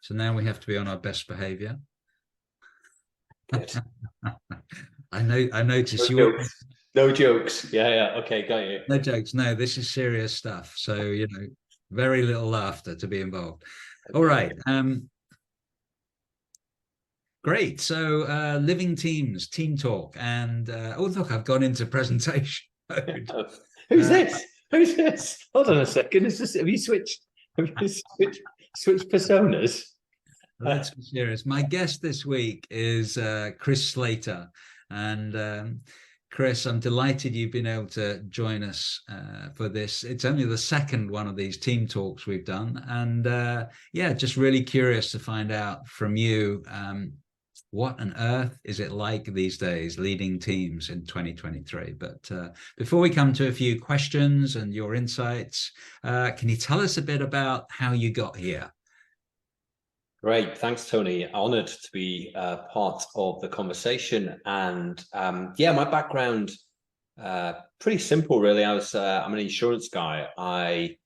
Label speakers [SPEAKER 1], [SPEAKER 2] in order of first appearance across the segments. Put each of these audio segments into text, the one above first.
[SPEAKER 1] So now we have to be on our best behavior.
[SPEAKER 2] Good.
[SPEAKER 1] I know. I notice
[SPEAKER 2] No
[SPEAKER 1] you.
[SPEAKER 2] jokes. No jokes. Yeah, yeah. Okay, got you.
[SPEAKER 1] No jokes. No, this is serious stuff. So very little laughter to be involved. All right.
[SPEAKER 2] Okay.
[SPEAKER 1] Great. So living teams, team talk, and oh look, I've gone into presentation mode.
[SPEAKER 2] Who's
[SPEAKER 1] Uh,
[SPEAKER 2] this? Who's this? Hold on a second. Is this, have you switched? Have you switched personas?
[SPEAKER 1] let's be serious. My guest this week is Chris Slater, and Chris, I'm delighted you've been able to join us for this. It's only the second one of these team talks we've done, and yeah, just really curious to find out from you. What on earth is it like these days leading teams in 2023? But before we come to a few questions and your insights, can you tell us a bit about how you got here?
[SPEAKER 2] Great. Thanks, Tony. Honored to be part of the conversation. And yeah, my background, pretty simple, really. I'm an insurance guy. I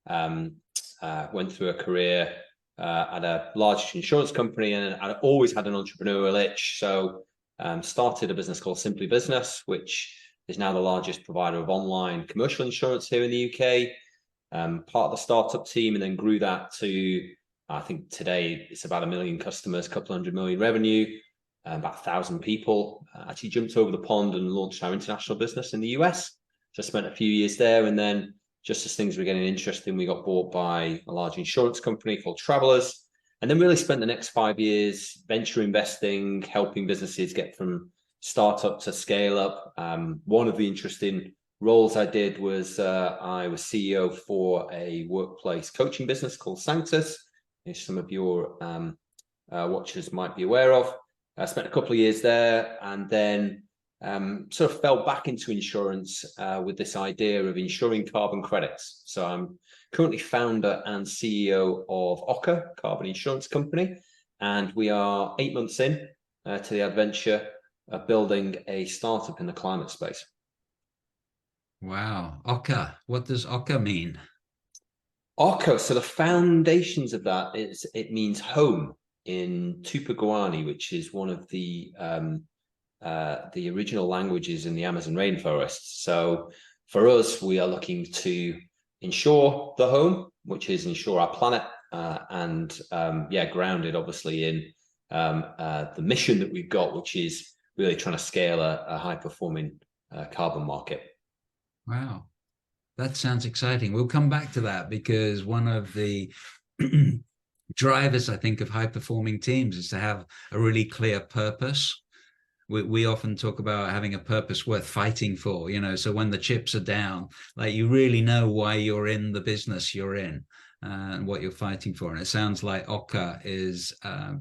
[SPEAKER 2] went through a career at a large insurance company, and I always had an entrepreneurial itch. So started a business called Simply Business, which is now the largest provider of online commercial insurance here in the UK. Part of the startup team, and then grew that to, I think today it's about 1 million customers, a couple 100 million revenue, about 1,000 people. Actually jumped over the pond and launched our international business in the US. So I spent a few years there, and then just as things were getting interesting, we got bought by a large insurance company called Travelers, and then really spent the next 5 years venture investing, helping businesses get from startup to scale up. One of the interesting roles I did was I was CEO for a workplace coaching business called Sanctus, which some of your watchers might be aware of. I spent a couple of years there, and then sort of fell back into insurance with this idea of insuring carbon credits. So I'm currently founder and CEO of Ocker Carbon Insurance Company, and we are 8 months in to the adventure of building a startup in the climate space.
[SPEAKER 1] Wow, Ocker. What does Ocker mean?
[SPEAKER 2] Ocker, so the foundations of that is, it means home in Tupi-Guarani, which is one of the original languages in the Amazon rainforest. So for us, we are looking to ensure the home, which is ensure our planet, and yeah, grounded obviously in the mission that we've got, which is really trying to scale a high-performing carbon market.
[SPEAKER 1] Wow, that sounds exciting. We'll come back to that because one of the drivers, I think, of high performing teams is to have a really clear purpose. We often talk about having a purpose worth fighting for, so when the chips are down, like you really know why you're in the business you're in and what you're fighting for. And it sounds like Ocker is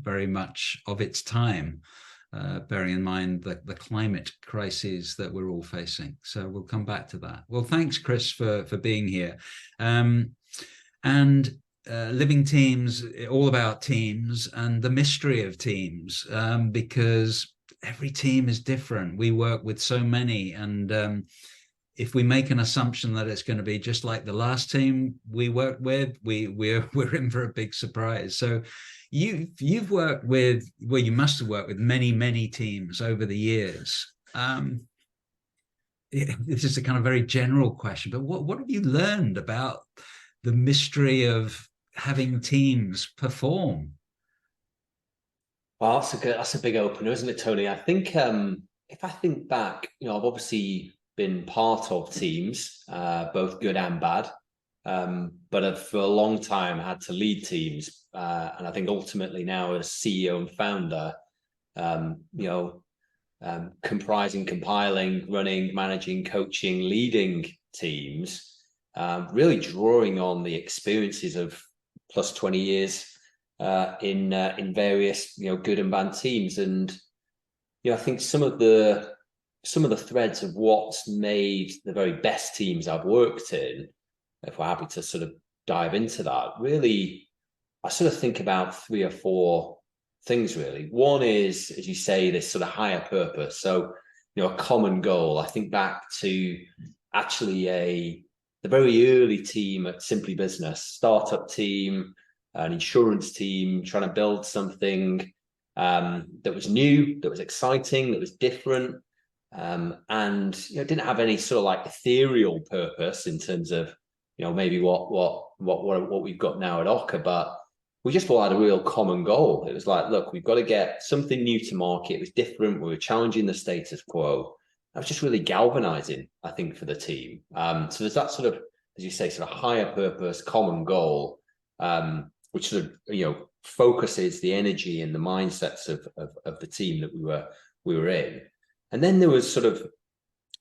[SPEAKER 1] very much of its time, bearing in mind the climate crises that we're all facing. So we'll come back to that. Well, thanks, Chris, for being here. And living teams, all about teams and the mystery of teams, because every team is different. We work with so many, and if we make an assumption that it's going to be just like the last team we worked with, we're in for a big surprise. So you've worked with, well, you must have worked with many teams over the years. This is a kind of very general question, but what have you learned about the mystery of having teams perform?
[SPEAKER 2] Well, that's a big opener, isn't it, Tony? I think if I think back, I've obviously been part of teams, both good and bad, but I've for a long time had to lead teams, and I think ultimately now as CEO and founder, comprising, compiling, running, managing, coaching, leading teams, really drawing on the experiences of plus 20 years in various good and bad teams. And I think some of the threads of what's made the very best teams I've worked in, if we're happy to sort of dive into that, really I sort of think about 3 or 4 things really. One is, as you say, this sort of higher purpose. So a common goal. I think back to actually the very early team at Simply Business, startup team, an insurance team, trying to build something that was new, that was exciting, that was different, and didn't have any sort of like ethereal purpose in terms of maybe what we've got now at Ocker, but we just all had a real common goal. It was like, look, we've got to get something new to market. It was different. We were challenging the status quo. That was just really galvanizing, I think, for the team. So there's that sort of, as you say, sort of higher purpose, common goal, which sort of focuses the energy and the mindsets of the team that we were in. And then there was sort of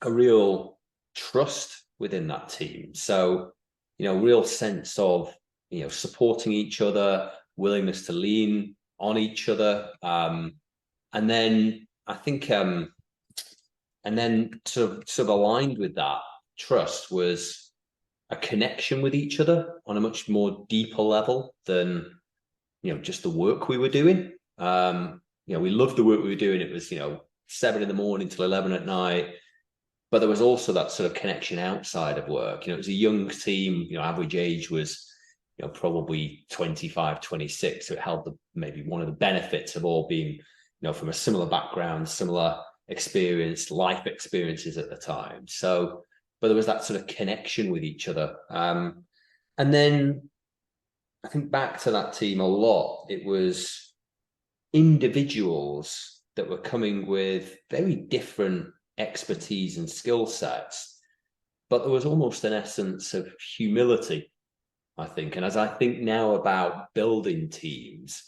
[SPEAKER 2] a real trust within that team. So real sense of supporting each other, willingness to lean on each other, and then I think, and then sort of aligned with that trust was a connection with each other on a much more deeper level than just the work we were doing. We loved the work we were doing. It was 7 a.m. till 11 at night. But there was also that sort of connection outside of work. It was a young team. Average age was probably 25, 26. So it held maybe one of the benefits of all being from a similar background, similar experience, life experiences at the time. So, but there was that sort of connection with each other. And then I think back to that team a lot. It was individuals that were coming with very different expertise and skill sets, but there was almost an essence of humility, I think. And as I think now about building teams,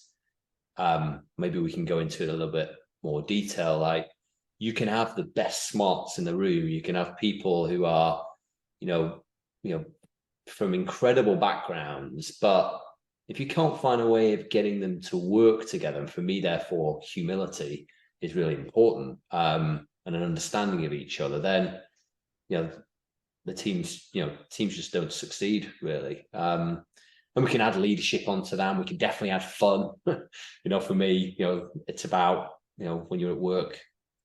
[SPEAKER 2] maybe we can go into it a little bit more detail. Like, you can have the best smarts in the room. You can have people who are, from incredible backgrounds, but if you can't find a way of getting them to work together, and for me, therefore, humility is really important, and an understanding of each other, then the teams just don't succeed, really. And we can add leadership onto them. We can definitely add fun. For me, it's about when you're at work,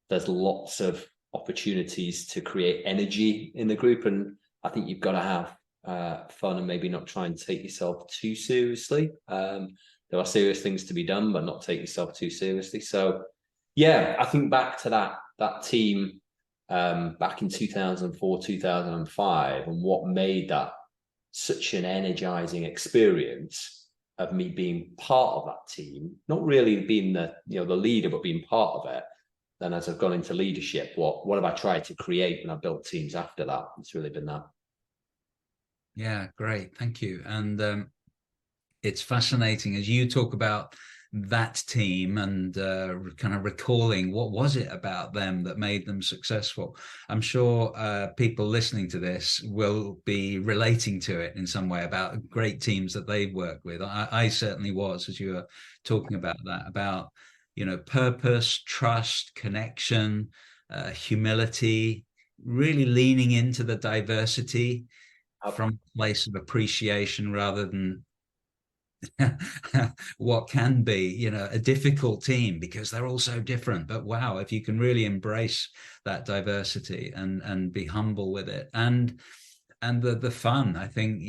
[SPEAKER 2] there's lots of opportunities to create energy in the group, and I think you've got to have fun and maybe not try and take yourself too seriously. There are serious things to be done, but not take yourself too seriously. So yeah, I think back to that team back in 2004, 2005, and what made that such an energizing experience of me being part of that team, not really being the leader, but being part of it. Then as I've gone into leadership, what have I tried to create when I built teams after that? It's really been that.
[SPEAKER 1] Yeah, great. Thank you. And it's fascinating as you talk about that team and kind of recalling what was it about them that made them successful. I'm sure people listening to this will be relating to it in some way about great teams that they've worked with. I certainly was, as you were talking about that, about purpose, trust, connection, humility, really leaning into the diversity from a place of appreciation rather than what can be a difficult team because they're all so different. But wow, if you can really embrace that diversity and be humble with it, and the fun, I think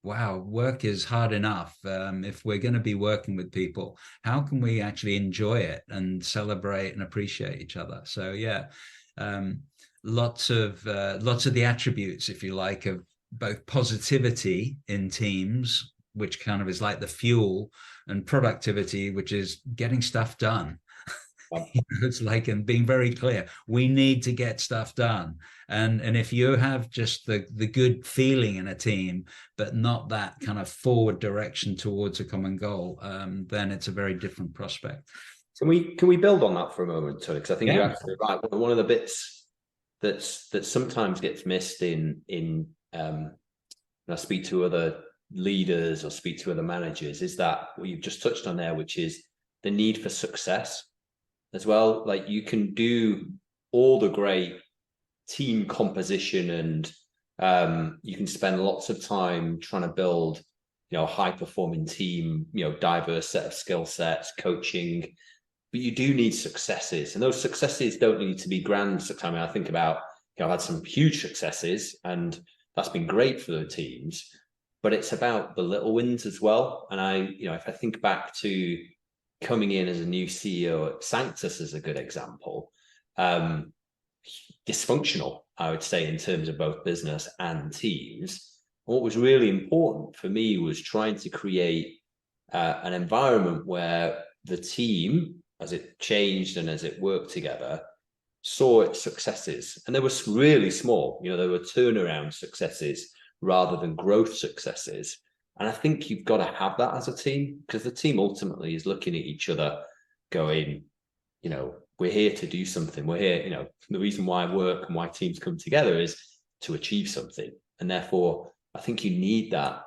[SPEAKER 1] wow, work is hard enough. If we're going to be working with people, how can we actually enjoy it and celebrate and appreciate each other? So yeah, lots of the attributes, if you like, of both positivity in teams, which kind of is like the fuel, and productivity, which is getting stuff done. It's like, and being very clear, we need to get stuff done. And if you have just the good feeling in a team, but not that kind of forward direction towards a common goal, then it's a very different prospect.
[SPEAKER 2] Can we build on that for a moment, Tony? Because I think you're absolutely right. One of the bits that sometimes gets missed in when I speak to other leaders or speak to other managers is that what you've just touched on there, which is the need for success as well. Like, you can do all the great team composition and you can spend lots of time trying to build a high performing team, diverse set of skill sets, coaching, but you do need successes, and those successes don't need to be grand success. I mean, I think about I've had some huge successes and that's been great for the teams, but it's about the little wins as well. And if I think back to coming in as a new CEO at Sanctus as a good example, dysfunctional, I would say, in terms of both business and teams. What was really important for me was trying to create an environment where the team, as it changed and as it worked together, saw its successes. And they were really small. They were turnaround successes rather than growth successes. And I think you've got to have that as a team, because the team ultimately is looking at each other going, we're here to do something. We're here, the reason why work and why teams come together is to achieve something. And therefore, I think you need that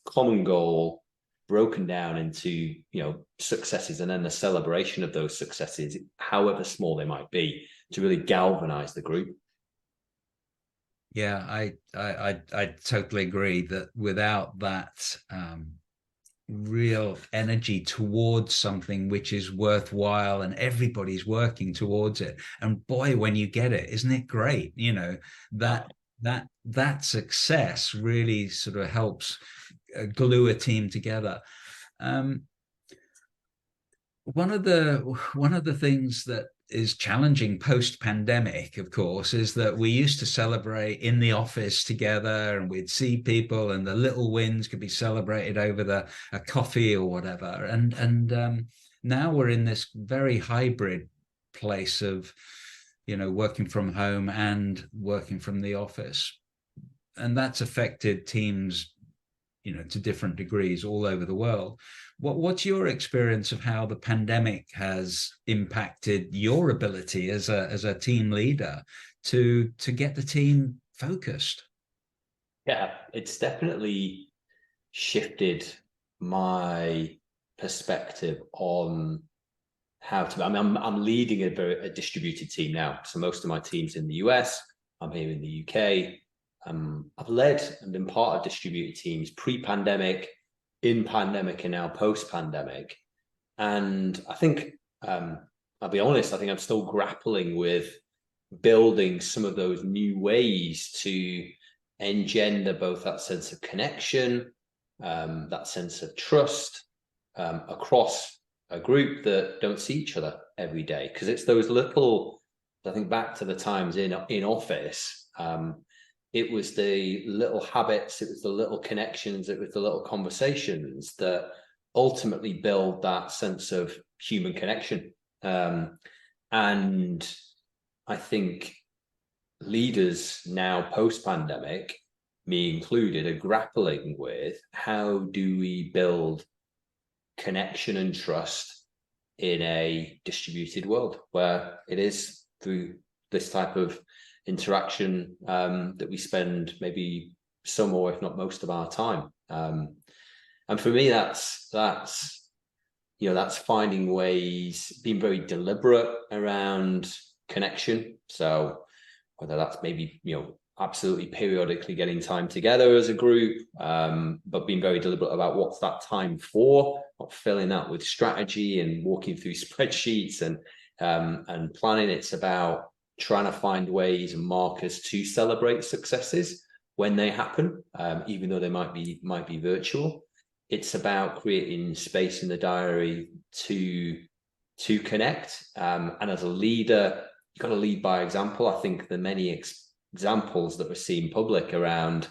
[SPEAKER 2] common goal broken down into, successes, and then the celebration of those successes, however small they might be, to really galvanize the group.
[SPEAKER 1] Yeah, I totally agree that without that real energy towards something which is worthwhile and everybody's working towards it, and boy, when you get it, isn't it great? That success really sort of helps glue a team together. One of the things that is challenging post-pandemic, of course, is that we used to celebrate in the office together, and we'd see people, and the little wins could be celebrated over a coffee or whatever. And now we're in this very hybrid place of, working from home and working from the office, and that's affected teams, to different degrees all over the world. What's your experience of how the pandemic has impacted your ability as a team leader to get the team focused?
[SPEAKER 2] Yeah, it's definitely shifted my perspective on how to. I'm leading a distributed team now, so most of my team's in the US. I'm here in the UK. I've led and been part of distributed teams pre-pandemic, in pandemic, and now post-pandemic. And I think, I'll be honest, I think I'm still grappling with building some of those new ways to engender both that sense of connection, that sense of trust across a group that don't see each other every day. Because it's those little, I think back to the times in office, it was the little habits, it was the little connections, it was the little conversations that ultimately build that sense of human connection. And I think leaders now post-pandemic, me included, are grappling with how do we build connection and trust in a distributed world where it is through this type of interaction that we spend maybe some or if not most of our time. And for me, that's finding ways, being very deliberate around connection. So whether that's maybe, absolutely periodically getting time together as a group, but being very deliberate about what's that time for, not filling that with strategy and walking through spreadsheets and planning. It's about trying to find ways and markers to celebrate successes when they happen, even though they might be virtual. It's about creating space in the diary to connect. And as a leader, you've got to lead by example. I think the many examples that we're seeing public around,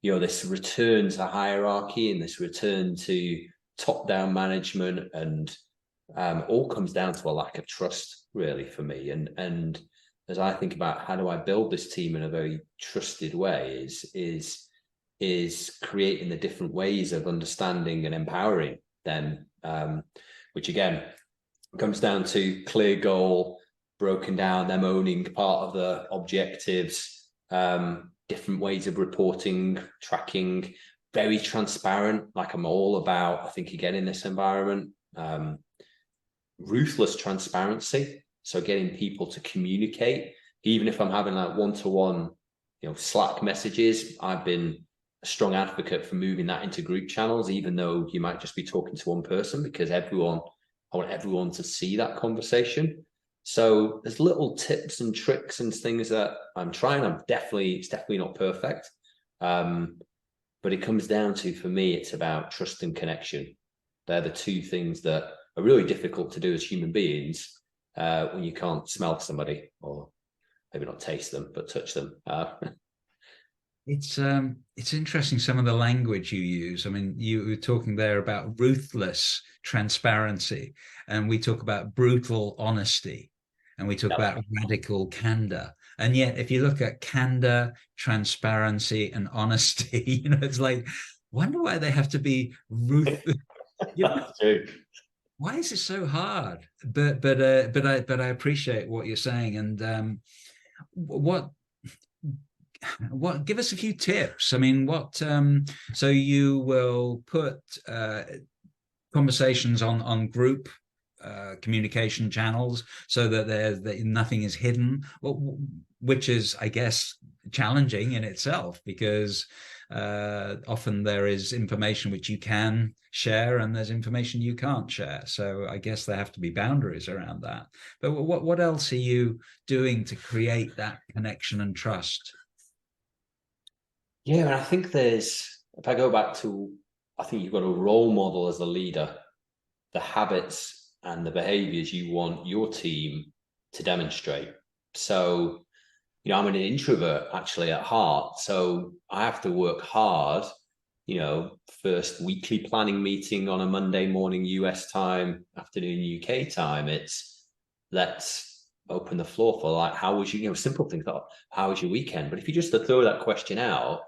[SPEAKER 2] this return to hierarchy and this return to top-down management, and all comes down to a lack of trust, really, for me. And as I think about how do I build this team in a very trusted way, is creating the different ways of understanding and empowering them, which again comes down to clear goal, broken down, them owning part of the objectives, different ways of reporting, tracking, very transparent, like I'm all about, I think, again, in this environment, ruthless transparency. So getting people to communicate, even if I'm having like one-to-one, Slack messages, I've been a strong advocate for moving that into group channels, even though you might just be talking to one person, because I want everyone to see that conversation. So there's little tips and tricks and things that I'm trying. It's definitely not perfect, But it comes down to, for me, it's about trust and connection. They're the two things that are really difficult to do as human beings when you can't smell somebody, or maybe not taste them, but touch them.
[SPEAKER 1] It's interesting some of the language you use. I mean, you were talking there about ruthless transparency, and we talk about brutal honesty, and we talk about radical candor. And yet, if you look at candor, transparency, and honesty, it's like, wonder why they have to be ruthless.
[SPEAKER 2] That's true.
[SPEAKER 1] Why is it so hard? But I appreciate what you're saying. And what give us a few tips. I mean, so you will put conversations on group communication channels so that nothing is hidden, which is, I guess, challenging in itself, because often there is information which you can share and there's information you can't share. So I guess there have to be boundaries around that. But what else are you doing to create that connection and trust?
[SPEAKER 2] Yeah, and I think if I go back to, I think you've got a role model as a leader, the habits and the behaviors you want your team to demonstrate. So, I'm an introvert actually at heart. So I have to work hard, first weekly planning meeting on a Monday morning, US time, afternoon, UK time. Let's open the floor for, like, how was simple things like, how was your weekend? But if you just throw that question out,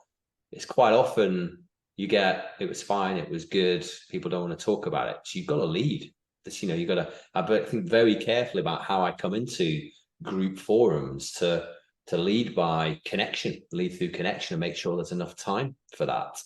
[SPEAKER 2] it's quite often you get, it was fine, it was good, people don't want to talk about it. So you've got to lead this, you've got to, I think very carefully about how I come into group forums to lead by connection, lead through connection, and make sure there's enough time for that.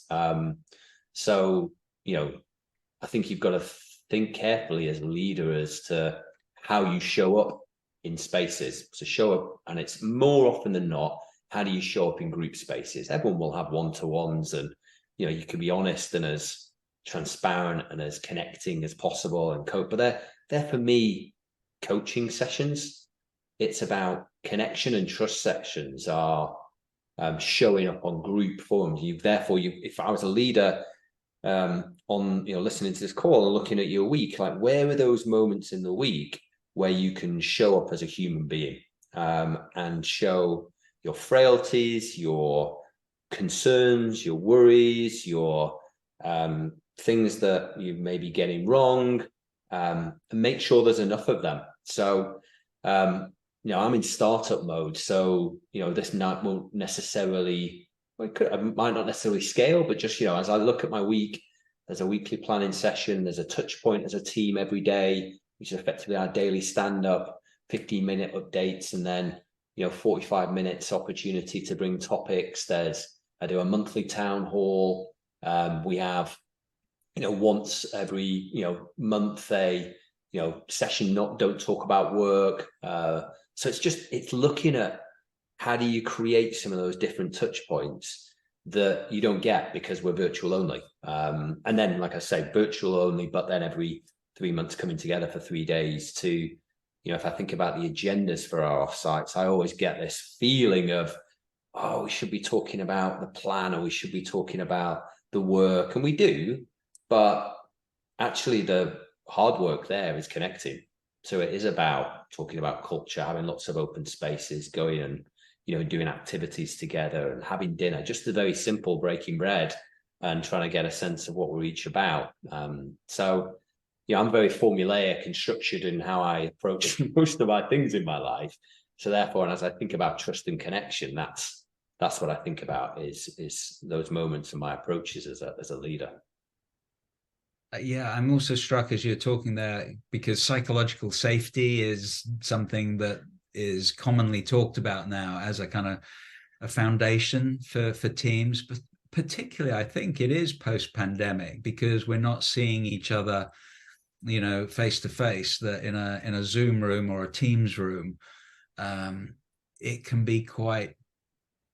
[SPEAKER 2] So I think you've got to think carefully as a leader as to how you show up in spaces. So show up, and it's more often than not, how do you show up in group spaces? Everyone will have one-to-ones, and you can be honest and as transparent and as connecting as possible and cope. But they're for me coaching sessions. It's about connection, and trust sections are showing up on group forums. If I was a leader on listening to this call and looking at your week, like, where are those moments in the week where you can show up as a human being and show your frailties, your concerns, your worries, your things that you may be getting wrong, and make sure there's enough of them. So, I'm in startup mode. So, this won't necessarily, it might not necessarily scale, but just, as I look at my week, there's a weekly planning session, there's a touch point as a team every day, which is effectively our daily stand-up, 15-minute updates, and then 45 minutes opportunity to bring topics. I do a monthly town hall. We have once every month a session, don't talk about work. So it's looking at how do you create some of those different touch points that you don't get because we're virtual only. And then, like I say, virtual only, but then every 3 months coming together for 3 days to, if I think about the agendas for our offsites, I always get this feeling of, we should be talking about the plan, or we should be talking about the work. And we do, but actually the hard work there is connecting. So it is about talking about culture, having lots of open spaces, going and, doing activities together and having dinner, just the very simple breaking bread and trying to get a sense of what we're each about. So I'm very formulaic and structured in how I approach most of my things in my life. So therefore, and as I think about trust and connection, that's what I think about is those moments and my approaches as a leader.
[SPEAKER 1] Yeah, I'm also struck as you're talking there, because psychological safety is something that is commonly talked about now as a kind of a foundation for teams, but particularly I think it is post-pandemic, because we're not seeing each other face to face, that in a Zoom room or a Teams room, it can be quite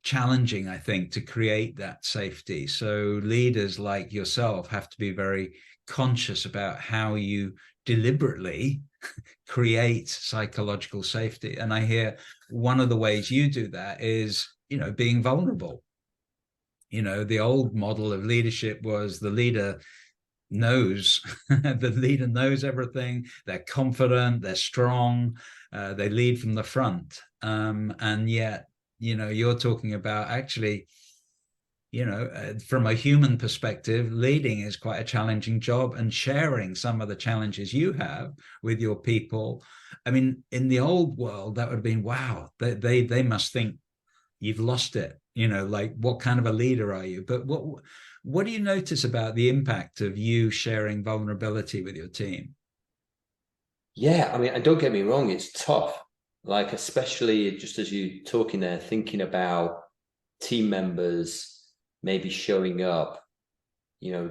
[SPEAKER 1] challenging, I think, to create that safety. So leaders like yourself have to be very conscious about how you deliberately create psychological safety. And I hear one of the ways you do that is, being vulnerable. The old model of leadership was the leader knows the leader knows everything. They're confident, they're strong, they lead from the front. And yet, you're talking about actually, from a human perspective, leading is quite a challenging job, and sharing some of the challenges you have with your people. I mean, in the old world, that would have been, wow, they must think you've lost it. Like, what kind of a leader are you? But what do you notice about the impact of you sharing vulnerability with your team?
[SPEAKER 2] Yeah, I mean, and don't get me wrong, it's tough. Like, especially just as you talking there, thinking about team members maybe showing up, you know,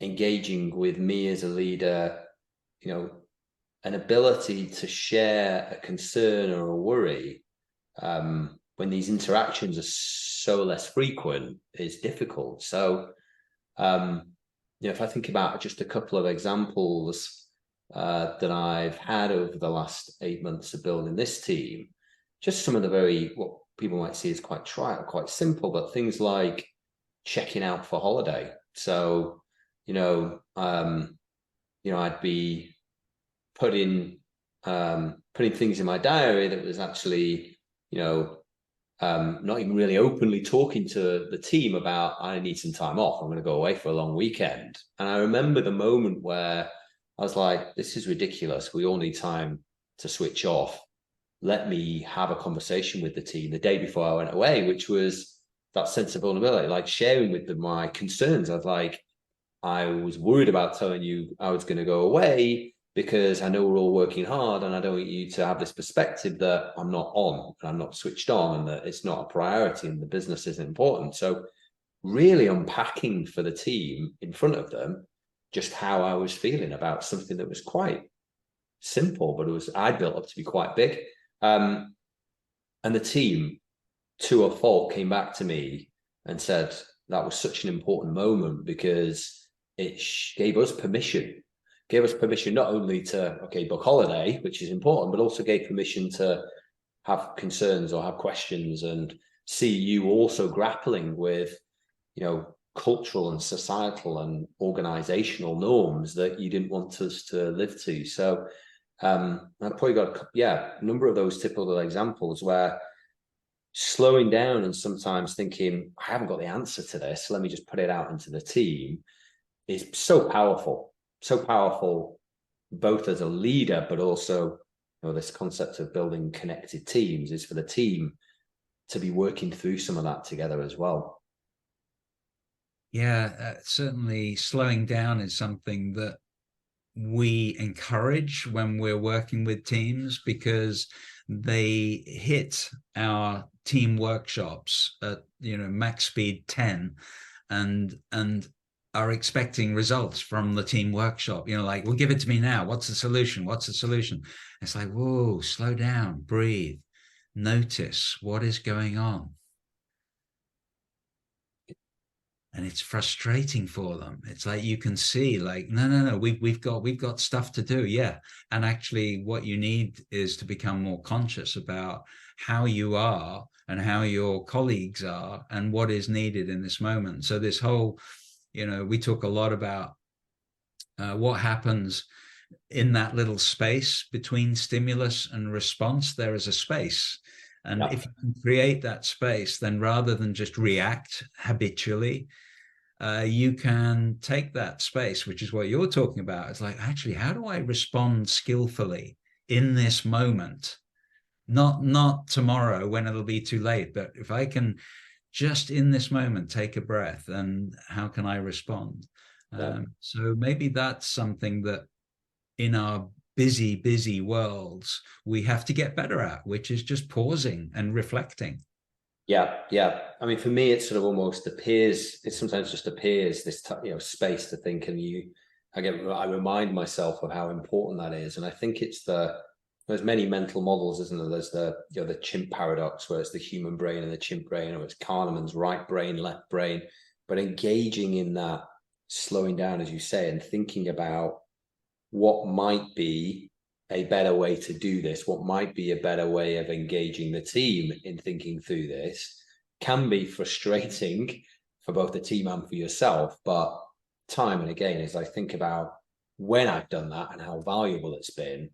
[SPEAKER 2] engaging with me as a leader, an ability to share a concern or a worry when these interactions are so less frequent is difficult. So, if I think about just a couple of examples that I've had over the last 8 months of building this team, just some of the what people might see as quite trite or quite simple, but things like checking out for holiday. So, I'd be putting things in my diary that was actually, not even really openly talking to the team about, I need some time off. I'm going to go away for a long weekend. And I remember the moment where I was like, this is ridiculous. We all need time to switch off. Let me have a conversation with the team the day before I went away, which was that sense of vulnerability, like sharing with them my concerns. I was worried about telling you I was going to go away because I know we're all working hard, and I don't want you to have this perspective that I'm not on and I'm not switched on, and that it's not a priority and the business isn't important. So really unpacking for the team in front of them just how I was feeling about something that was quite simple, but I built up to be quite big. And the team, to a fault, came back to me and said that was such an important moment because it gave us permission not only to book holiday, which is important, but also gave permission to have concerns or have questions and see you also grappling with cultural and societal and organizational norms that you didn't want us to live to. So I've probably got a number of those typical examples where slowing down and sometimes thinking, I haven't got the answer to this, let me just put it out into the team, is so powerful, both as a leader, but also this concept of building connected teams is for the team to be working through some of that together as well.
[SPEAKER 1] Yeah, certainly slowing down is something that we encourage when we're working with teams, because they hit our team workshops at max speed 10 and are expecting results from the team workshop, like, well, give it to me now. What's the solution? It's like, whoa, slow down, breathe, notice what is going on. And it's frustrating for them. It's like, you can see, like, no, we've got stuff to do. Yeah. And actually what you need is to become more conscious about how you are and how your colleagues are and what is needed in this moment. So this whole, we talk a lot about what happens in that little space between stimulus and response. There is a space. And if you can create that space, then rather than just react habitually, you can take that space, which is what you're talking about. It's like, actually, how do I respond skillfully in this moment? Not tomorrow when it'll be too late, but if I can just in this moment take a breath, and how can I respond? So maybe that's something that in our busy worlds we have to get better at, which is just pausing and reflecting.
[SPEAKER 2] Yeah. I mean, for me, it sort of almost appears. It sometimes just appears this, space to think, and I remind myself of how important that is. And I think there's many mental models, isn't there? There's the chimp paradox, where it's the human brain and the chimp brain, or it's Kahneman's right brain, left brain. But engaging in that, slowing down, as you say, and thinking about what might be a better way to do this, what might be a better way of engaging the team in thinking through this, can be frustrating for both the team and for yourself. But time and again, as I think about when I've done that and how valuable it's been,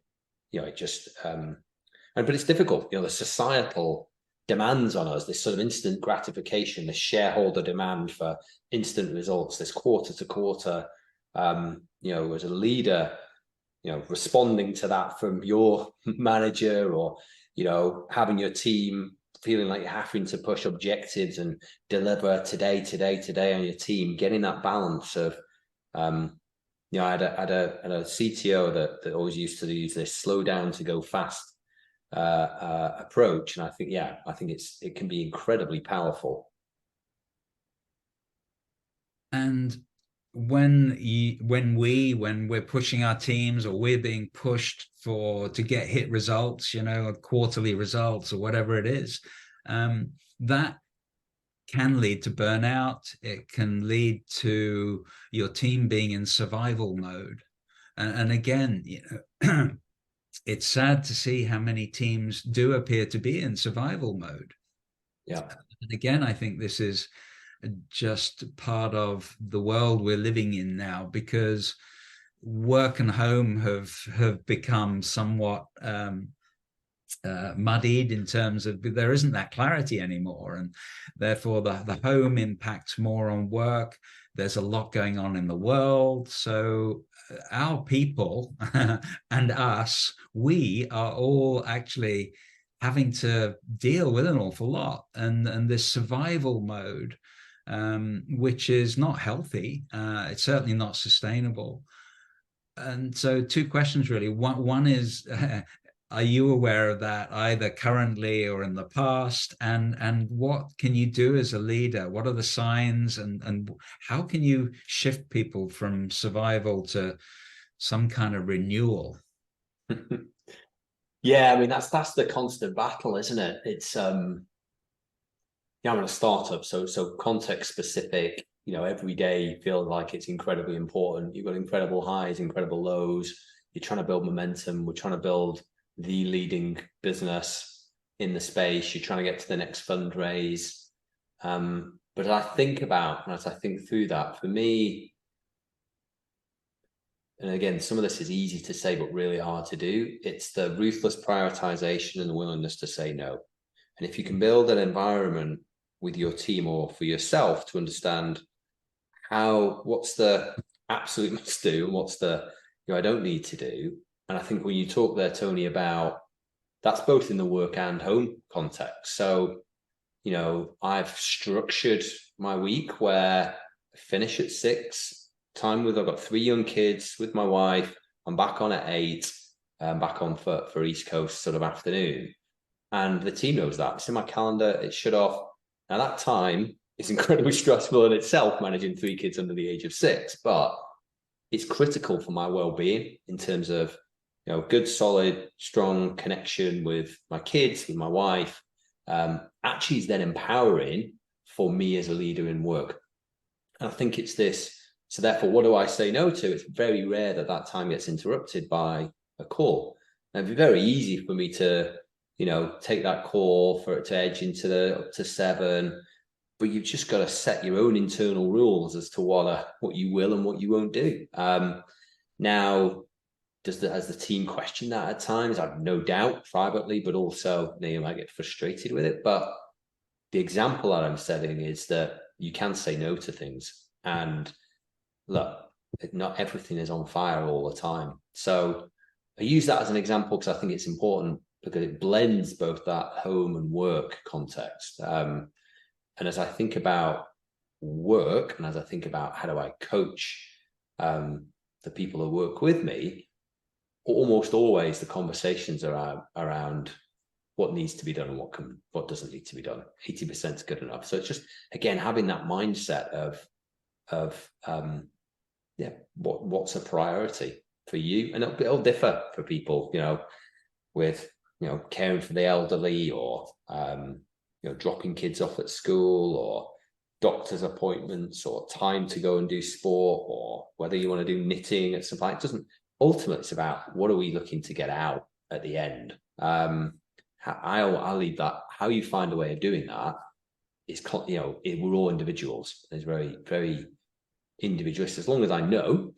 [SPEAKER 2] it just but it's difficult. The societal demands on us, this sort of instant gratification, this shareholder demand for instant results, this quarter to quarter, as a leader, responding to that from your manager, or, having your team feeling like you're having to push objectives and deliver today on your team, getting that balance of, I had a CTO that always used to use this slow down to go fast approach, and I think it can be incredibly powerful.
[SPEAKER 1] And when we're pushing our teams, or we're being pushed to get hit results, quarterly results or whatever it is, that can lead to burnout. It can lead to your team being in survival mode. And again, it's sad to see how many teams do appear to be in survival mode.
[SPEAKER 2] Yeah.
[SPEAKER 1] And again, I think this is just part of the world we're living in now, because work and home have become somewhat muddied in terms of there isn't that clarity anymore, and therefore the home impacts more on work. There's a lot going on in the world, so our people and us, we are all actually having to deal with an awful lot, and this survival mode, which is not healthy. It's certainly not sustainable. And so two questions really. One is, are you aware of that either currently or in the past? And what can you do as a leader? What are the signs, and how can you shift people from survival to some kind of renewal?
[SPEAKER 2] Yeah, I mean, that's the constant battle, isn't it? It's I'm a startup, so context specific. Every day feels like it's incredibly important. You've got incredible highs, incredible lows. You're trying to build momentum. We're trying to build the leading business in the space. You're trying to get to the next fundraise. But as I think through that, for me, and again, some of this is easy to say, but really hard to do. It's the ruthless prioritization and the willingness to say no. And if you can build an environment with your team or for yourself to understand what's the absolute must do and what's the, I don't need to do. And I think when you talk there, Tony, about that's both in the work and home context. So, I've structured my week where I finish at 6, I've got 3 young kids with my wife. I'm back on at 8, back on for East Coast sort of afternoon. And the team knows that. It's in my calendar, it's shut off. Now that time is incredibly stressful in itself, managing 3 kids under the age of 6, but it's critical for my well-being in terms of, good, solid, strong connection with my kids, with my wife, actually is then empowering for me as a leader in work. And I think it's this. So therefore, what do I say no to? It's very rare that time gets interrupted by a call. And it'd be very easy for me to, take that call for it to edge into up to 7. But you've just got to set your own internal rules as to what you will and what you won't do. Now, has the team question that at times? I've no doubt privately, but also they might get frustrated with it. But the example that I'm setting is that you can say no to things. And look, not everything is on fire all the time. So I use that as an example because I think it's important, because it blends both that home and work context. And as I think about work, and as I think about how do I coach the people who work with me, almost always the conversations are around what needs to be done and what doesn't need to be done. 80% is good enough. So it's just, again, having that mindset of what's a priority for you, and it'll differ for people, with caring for the elderly, or dropping kids off at school, or doctor's appointments, or time to go and do sport, or whether you want to do knitting at some point. It doesn't. Ultimately, it's about what are we looking to get out at the end. I'll leave that. How you find a way of doing that we're all individuals. It's very, very individualist. As long as I know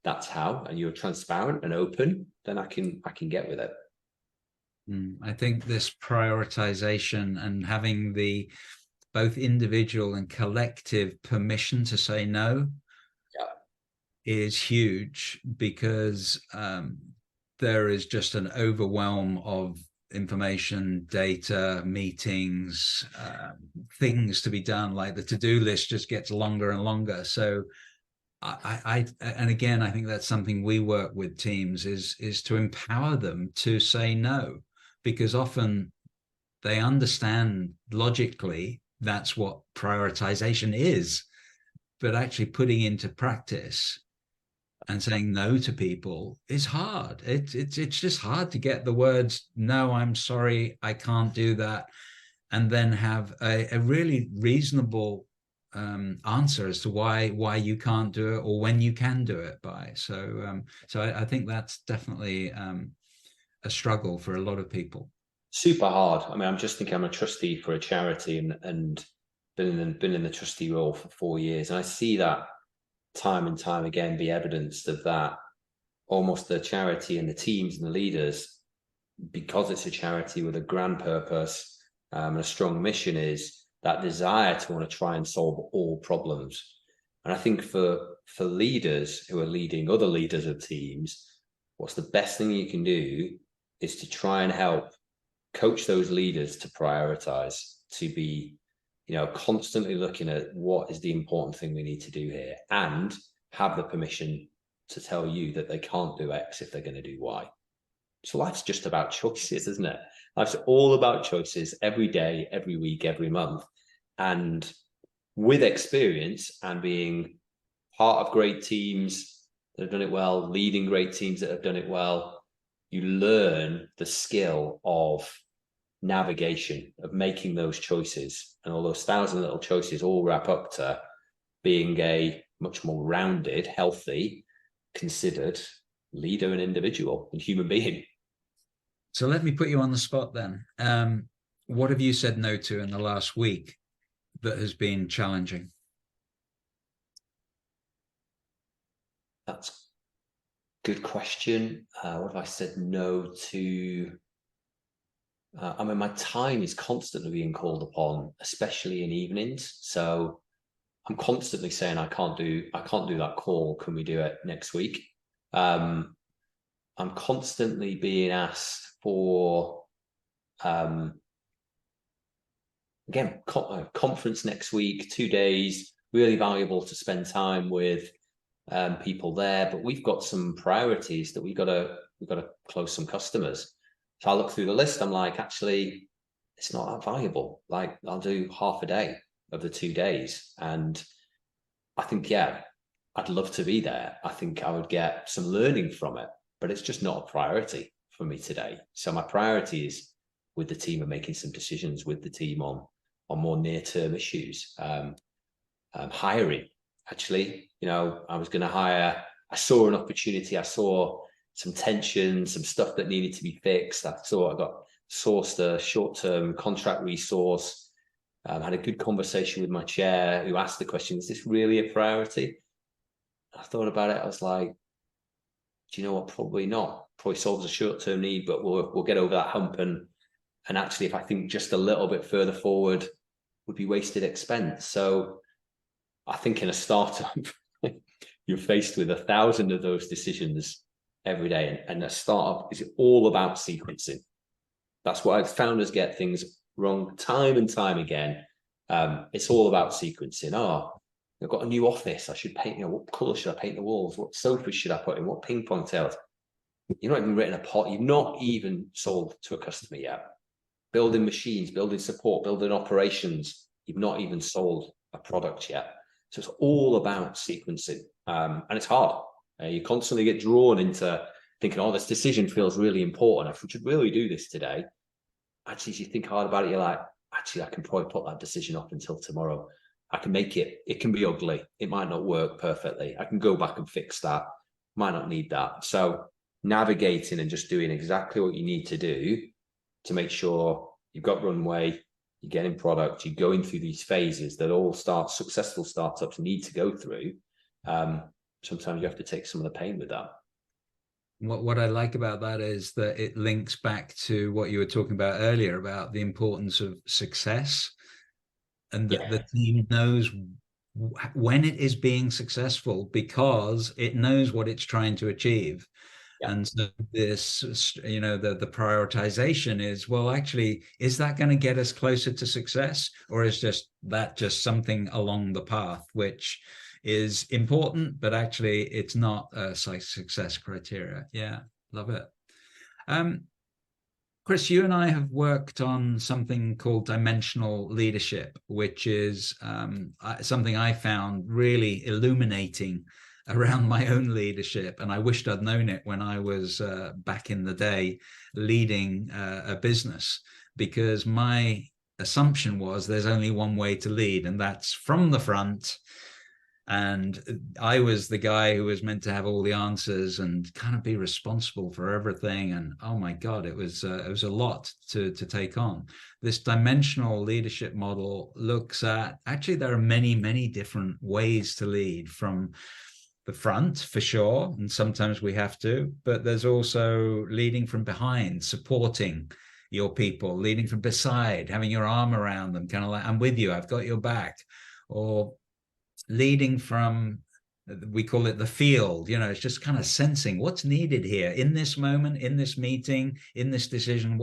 [SPEAKER 2] that's how, and you're transparent and open, then I can get with it.
[SPEAKER 1] I think this prioritization and having the both individual and collective permission to say no is huge, because there is just an overwhelm of information, data, meetings, things to be done. Like the to-do list just gets longer and longer. So and again, I think that's something we work with teams is to empower them to say no, because often they understand logically that's what prioritization is, but actually putting into practice and saying no to people is hard. It's just hard to get the words, no, I'm sorry, I can't do that, and then have a really reasonable answer as to why you can't do it or when you can do it by. So I think that's definitely a struggle for a lot of people.
[SPEAKER 2] Super hard. I mean, I'm just thinking, I'm a trustee for a charity and been in the trustee role for 4 years, and I see that time and time again be evidenced of that. Almost the charity and the teams and the leaders, because it's a charity with a grand purpose and a strong mission, is that desire to want to try and solve all problems. And I think for leaders who are leading other leaders of teams, what's the best thing you can do is to try and help coach those leaders to prioritize, to be, constantly looking at what is the important thing we need to do here, and have the permission to tell you that they can't do X if they're going to do Y. So life's just about choices, isn't it? Life's all about choices every day, every week, every month. And with experience and being part of great teams that have done it well, leading great teams that have done it well, you learn the skill of navigation, of making those choices. And all those 1,000 little choices all wrap up to being a much more rounded, healthy, considered leader and individual and human being.
[SPEAKER 1] So let me put you on the spot then. What have you said no to in the last week that has been challenging?
[SPEAKER 2] That's a good question. What have I said no to? I mean, my time is constantly being called upon, especially in evenings. So I'm constantly saying, I can't do that call. Can we do it next week? I'm constantly being asked for, again, conference next week, 2 days, really valuable to spend time with people there. But we've got some priorities that we've got to close some customers. So I look through the list, I'm like, actually, it's not that valuable. Like, I'll do half a day of the 2 days. And I think, yeah, I'd love to be there. I think I would get some learning from it, but it's just not a priority for me today. So my priority is with the team and making some decisions with the team on more near-term issues. Hiring, actually, I was going to hire, I saw an opportunity, I saw some tension, some stuff that needed to be fixed. I got sourced a short-term contract resource. Had a good conversation with my chair, who asked the question, is this really a priority? I thought about it. I was like, do you know what? Probably not. Probably solves a short-term need, but we'll get over that hump. And actually, if I think just a little bit further forward, would be wasted expense. So I think in a startup, you're faced with 1,000 of those decisions every day. And a startup is all about sequencing. That's what I've found us get things wrong time and time again. It's all about sequencing. I've got a new office. I should paint, what color should I paint the walls? What sofas should I put in? What ping pong tails? You've not even written a pot. You've not even sold to a customer yet. Building machines, building support, building operations. You've not even sold a product yet. So it's all about sequencing. And it's hard. You constantly get drawn into thinking, this decision feels really important. I should really do this today. Actually, as you think hard about it, you're like, actually, I can probably put that decision off until tomorrow. I can make it. It can be ugly. It might not work perfectly. I can go back and fix that. Might not need that. So navigating and just doing exactly what you need to do to make sure you've got runway, you're getting product, you're going through these phases that all successful startups need to go through. Sometimes you have to take some of the pain with that.
[SPEAKER 1] What I like about that is that it links back to what you were talking about earlier about the importance of success, and that the team knows when it is being successful because it knows what it's trying to achieve.
[SPEAKER 2] Yeah.
[SPEAKER 1] And so this, you know, the prioritization is, well, actually, is that going to get us closer to success, or is just something along the path which is important, but actually it's not a success criteria? Yeah, love it. Chris, you and I have worked on something called dimensional leadership, which is something I found really illuminating around my own leadership. And I wished I'd known it when I was back in the day leading a business, because my assumption was there's only one way to lead, and that's from the front. And I was the guy who was meant to have all the answers and kind of be responsible for everything. And oh my God, it was a lot to take on. This dimensional leadership model looks at, actually, there are many different ways to lead, from the front for sure, and sometimes we have to, but there's also leading from behind, supporting your people, leading from beside, having your arm around them, kind of like, I'm with you, I've got your back. Or leading from, we call it the field, you know, it's just kind of sensing what's needed here in this moment, in this meeting, in this decision.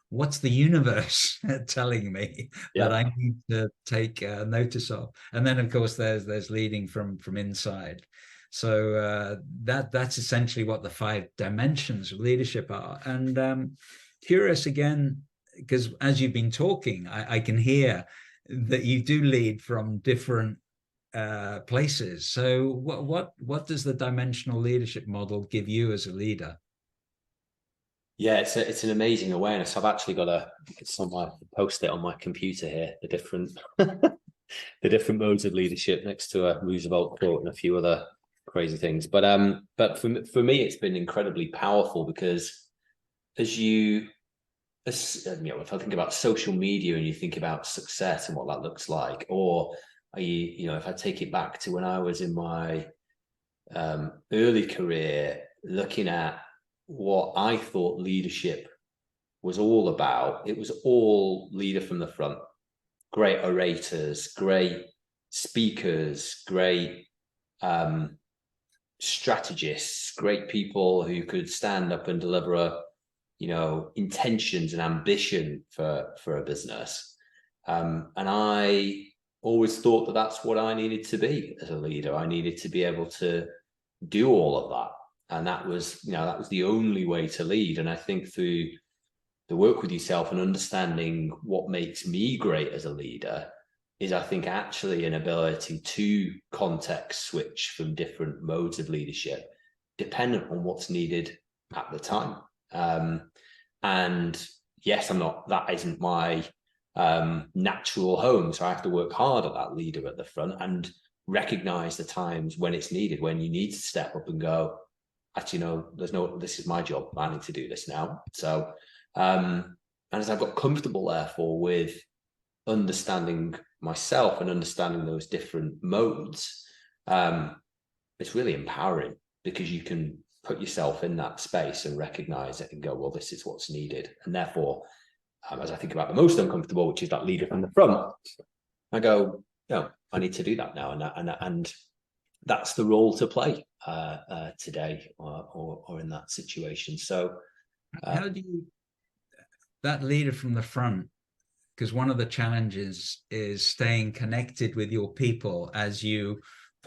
[SPEAKER 1] What's the universe telling me that I need to take notice of? And then of course there's leading from inside. So that's essentially what the 5 dimensions of leadership are. And curious again, because as you've been talking, I can hear that you do lead from different places. So what does the dimensional leadership model give you as a leader?
[SPEAKER 2] Yeah, it's an amazing awareness. I've actually got it's on my post-it on my computer here, the different the different modes of leadership, next to a Roosevelt quote and a few other crazy things. But for me, it's been incredibly powerful, because as you know, if I think about social media and you think about success and what that looks like, or you know, if I take it back to when I was in my early career, looking at what I thought leadership was all about, it was all leader from the front, great orators, great speakers, great strategists, great people who could stand up and deliver you know, intentions and ambition for a business. And I always thought that that's what I needed to be as a leader. I needed to be able to do all of that. And that was, you know, that was the only way to lead. And I think through the work with yourself and understanding what makes me great as a leader is, I think, actually an ability to context switch from different modes of leadership, dependent on what's needed at the time. And yes, that isn't my natural home. So I have to work hard at that leader at the front and recognize the times when it's needed, when you need to step up and go, actually, no, this is my job. I need to do this now. So, and as I've got comfortable, therefore, with understanding myself and understanding those different modes, it's really empowering, because you can put yourself in that space and recognize it and go, well, this is what's needed. And therefore, as I think about the most uncomfortable, which is that leader from the front, I go, no, I need to do that now. And that's the role to play today or in that situation. So
[SPEAKER 1] how do you, that leader from the front, because one of the challenges is staying connected with your people as you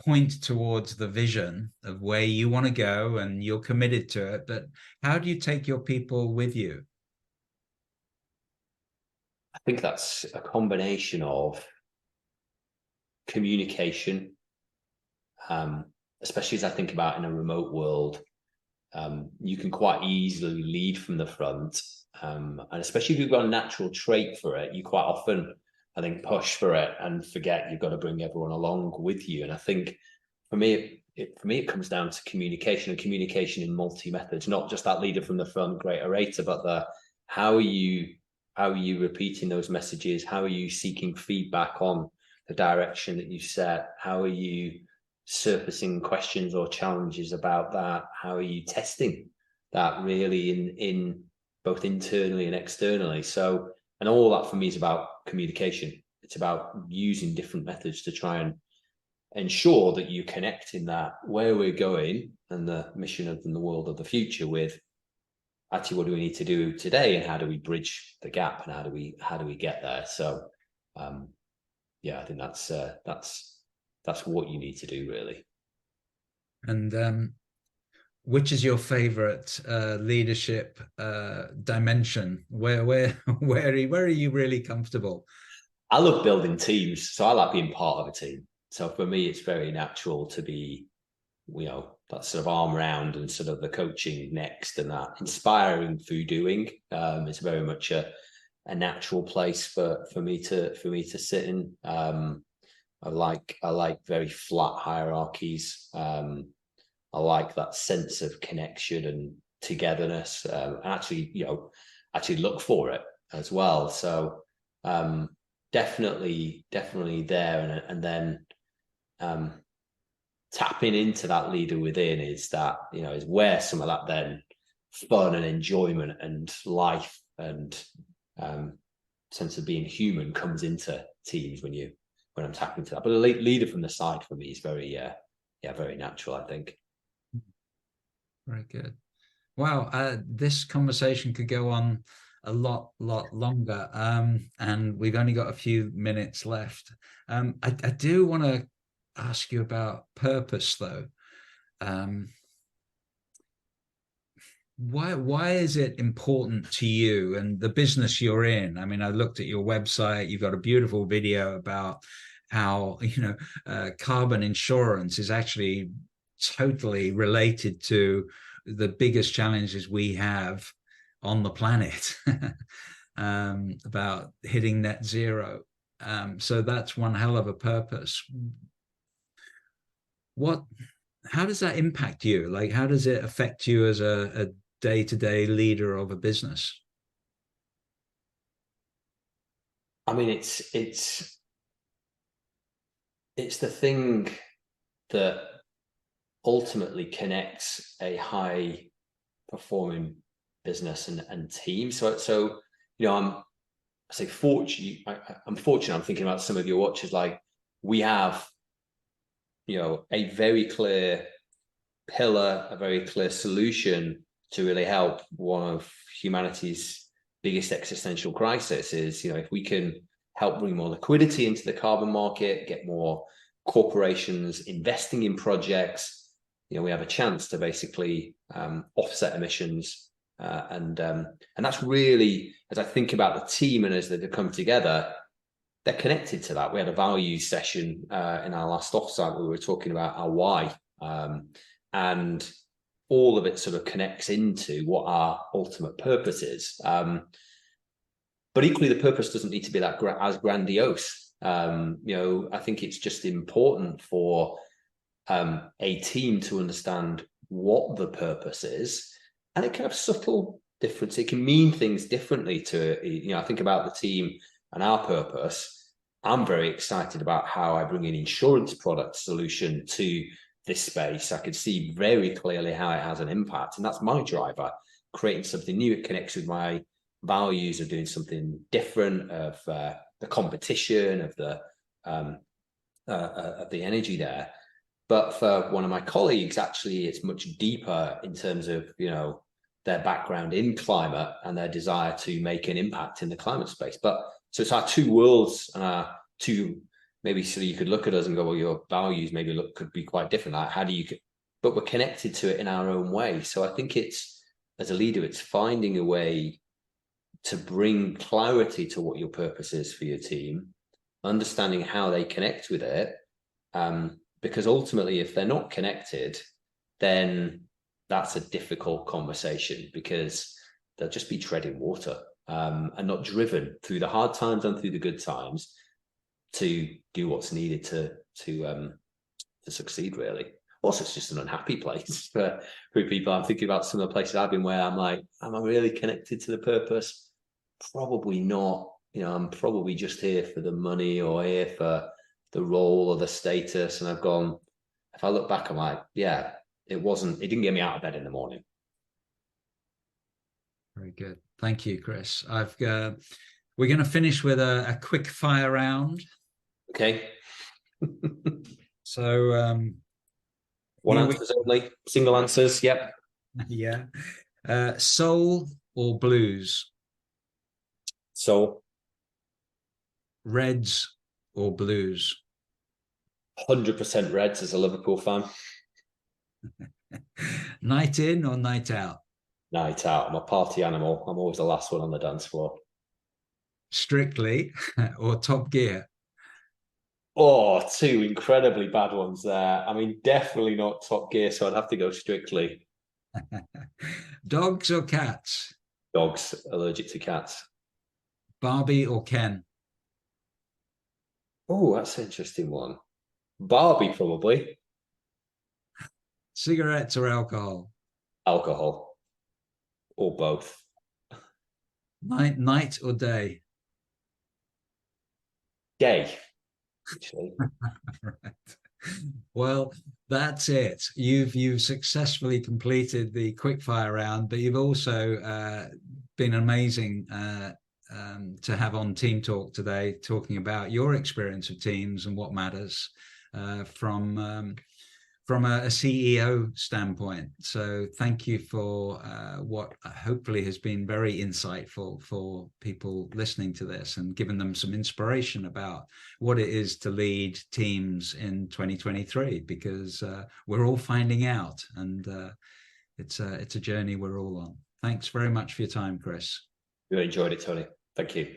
[SPEAKER 1] point towards the vision of where you want to go and you're committed to it, but how do you take your people with you?
[SPEAKER 2] I think that's a combination of communication, especially as I think about in a remote world. You can quite easily lead from the front, and especially if you've got a natural trait for it, you quite often, I think, push for it and forget you've got to bring everyone along with you. And I think for me, it comes down to communication, and communication in multi methods, not just that leader from the front, great orator, but how are you How are you repeating those messages? How are you seeking feedback on the direction that you set? How are you surfacing questions or challenges about that? How are you testing that really in both internally and externally? So, and all that for me is about communication. It's about using different methods to try and ensure that you connect in that where we're going and the mission of the world of the future with actually what do we need to do today and how do we bridge the gap and how do we get there. So yeah, I think that's what you need to do really.
[SPEAKER 1] And which is your favorite leadership dimension? Where are you really comfortable?
[SPEAKER 2] I love building teams, so I like being part of a team. So for me, it's very natural to be, that sort of arm round and sort of the coaching next and that inspiring through doing. It's very much a natural place for me to sit in. I like very flat hierarchies. I like that sense of connection and togetherness, and actually look for it as well. So definitely there, and then tapping into that leader within is where some of that then fun and enjoyment and life and sense of being human comes into teams when I'm tapping into that. But a leader from the side for me is very very natural, I think.
[SPEAKER 1] Very good. Wow, this conversation could go on a lot longer, and we've only got a few minutes left. I do want to ask you about purpose, though. Why is it important to you and the business you're in? I mean, I looked at your website. You've got a beautiful video about how carbon insurance is actually totally related to the biggest challenges we have on the planet, about hitting net zero. So that's one hell of a purpose. How does that impact you? Like, how does it affect you as a day-to-day leader of a business?
[SPEAKER 2] I mean, it's the thing that ultimately connects a high performing business and team. So I'm fortunate. I'm fortunate. I'm thinking about some of your watches. Like we have, a very clear pillar, a very clear solution to really help one of humanity's biggest existential crisis is, if we can help bring more liquidity into the carbon market, get more corporations investing in projects, we have a chance to basically offset emissions. And that's really, as I think about the team and as they come together, they're connected to that. We had a values session in our last offsite where we were talking about our why. And all of it sort of connects into what our ultimate purpose is. But equally, the purpose doesn't need to be that as grandiose. I think it's just important for a team to understand what the purpose is, and it can have subtle difference. It can mean things differently to, I think about the team and our purpose. I'm very excited about how I bring an insurance product solution to this space. I could see very clearly how it has an impact, and that's my driver, creating something new. It connects with my values of doing something different, of the competition, of the energy there. But for one of my colleagues, actually, it's much deeper in terms of, their background in climate and their desire to make an impact in the climate space. But so it's our two worlds and our two, maybe so you could look at us and go, well, your values maybe could be quite different. Like, how do you, but we're connected to it in our own way. So I think it's, as a leader, it's finding a way to bring clarity to what your purpose is for your team, understanding how they connect with it. Because ultimately, if they're not connected, then that's a difficult conversation because they'll just be treading water and not driven through the hard times and through the good times to do what's needed to succeed, really. Also, it's just an unhappy place for people. I'm thinking about some of the places I've been where I'm like, am I really connected to the purpose? probably not. I'm probably just here for the money or here for the role or the status. And I've gone, if I look back, I'm like, yeah, it didn't get me out of bed in the morning.
[SPEAKER 1] Very good. Thank you, Chris. We're going to finish with a quick fire round.
[SPEAKER 2] Okay.
[SPEAKER 1] So
[SPEAKER 2] one answers only, single answers. Yep.
[SPEAKER 1] Yeah. Soul or blues?
[SPEAKER 2] So
[SPEAKER 1] Reds or blues?
[SPEAKER 2] 100% Reds as a Liverpool fan.
[SPEAKER 1] Night in or night out?
[SPEAKER 2] Night out. I'm a party animal. I'm always the last one on the dance floor.
[SPEAKER 1] Strictly or Top Gear?
[SPEAKER 2] Oh, two incredibly bad ones there. I mean, definitely not Top Gear, so I'd have to go Strictly.
[SPEAKER 1] Dogs or cats?
[SPEAKER 2] Dogs, allergic to cats.
[SPEAKER 1] Barbie or Ken?
[SPEAKER 2] Oh, that's an interesting one. Barbie, probably.
[SPEAKER 1] Cigarettes or alcohol?
[SPEAKER 2] Alcohol. Or both.
[SPEAKER 1] Night or day?
[SPEAKER 2] Gay, actually.
[SPEAKER 1] Right. Well, that's it. You've successfully completed the quickfire round, but you've also been amazing to have on Team Talk today, talking about your experience of teams and what matters from a CEO standpoint. So thank you for what hopefully has been very insightful for people listening to this and given them some inspiration about what it is to lead teams in 2023, because we're all finding out, and it's a journey we're all on. Thanks very much for your time, Chris.
[SPEAKER 2] Really enjoyed it, Tony. Thank you.